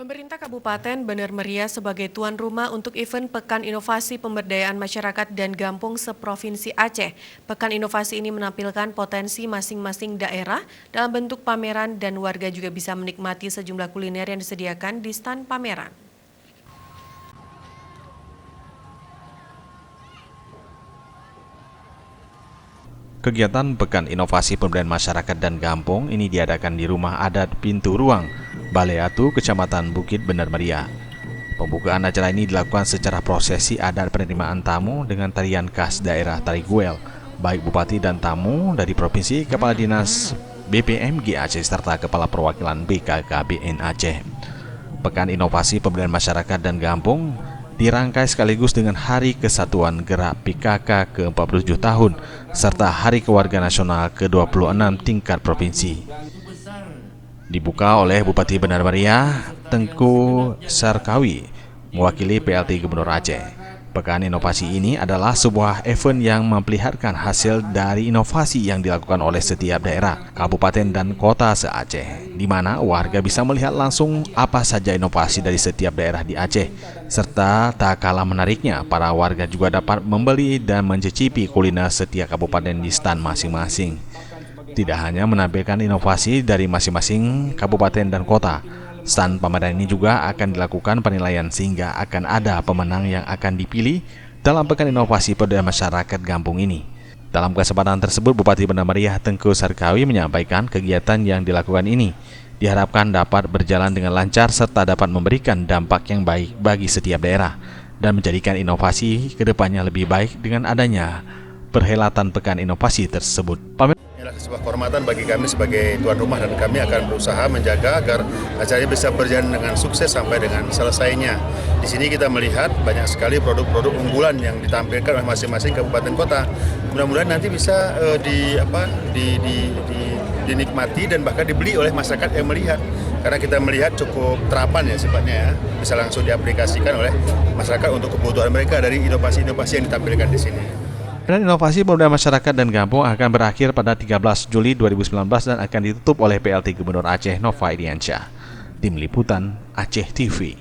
Pemerintah Kabupaten Bener Meriah sebagai tuan rumah untuk event Pekan Inovasi Pemberdayaan Masyarakat dan Gampung seprovinsi Aceh. Pekan inovasi ini menampilkan potensi masing-masing daerah dalam bentuk pameran dan warga juga bisa menikmati sejumlah kuliner yang disediakan di stan pameran. Kegiatan Pekan Inovasi Pemberdayaan Masyarakat dan Gampung ini diadakan di Rumah Adat Pintu Ruang, Balai Atu, Kecamatan Bukit Bener Meriah. Pembukaan acara ini dilakukan secara prosesi adat penerimaan tamu dengan tarian khas daerah Tari Guel, baik bupati dan tamu dari provinsi, kepala dinas BPMG Aceh serta kepala perwakilan BKKBN Aceh. Pekan Inovasi Pemberdayaan Masyarakat dan Gampung dirangkai sekaligus dengan Hari Kesatuan Gerak PKK ke-47 tahun serta Hari Keluarga Nasional ke-26 tingkat provinsi. Dibuka oleh Bupati Bener Meriah, Tengku Sarkawi, mewakili PLT Gubernur Aceh. Pekan inovasi ini adalah sebuah event yang memperlihatkan hasil dari inovasi yang dilakukan oleh setiap daerah, kabupaten dan kota se-Aceh, di mana warga bisa melihat langsung apa saja inovasi dari setiap daerah di Aceh. Serta tak kalah menariknya, para warga juga dapat membeli dan mencicipi kuliner setiap kabupaten di stan masing-masing. Tidak hanya menampilkan inovasi dari masing-masing kabupaten dan kota, stan pameran ini juga akan dilakukan penilaian sehingga akan ada pemenang yang akan dipilih dalam Pekan Inovasi Pemberdayaan Masyarakat Gampung ini. Dalam kesempatan tersebut, Bupati Bener Meriah Tengku Sarkawi menyampaikan kegiatan yang dilakukan ini diharapkan dapat berjalan dengan lancar serta dapat memberikan dampak yang baik bagi setiap daerah dan menjadikan inovasi kedepannya lebih baik dengan adanya perhelatan Pekan Inovasi tersebut. Inilah sebuah kehormatan bagi kami sebagai tuan rumah dan kami akan berusaha menjaga agar acaranya bisa berjalan dengan sukses sampai dengan selesainya. Di sini kita melihat banyak sekali produk-produk unggulan yang ditampilkan oleh masing-masing kabupaten kota. Mudah-mudahan nanti bisa dinikmati dan bahkan dibeli oleh masyarakat yang melihat. Karena kita melihat cukup terapan ya sifatnya ya, bisa langsung diaplikasikan oleh masyarakat untuk kebutuhan mereka dari inovasi-inovasi yang ditampilkan di sini. Pekan Inovasi Pemberdayaan Masyarakat dan Gampung akan berakhir pada 13 Juli 2019 dan akan ditutup oleh PLT Gubernur Aceh Nova Iriansyah. Tim Liputan Aceh TV.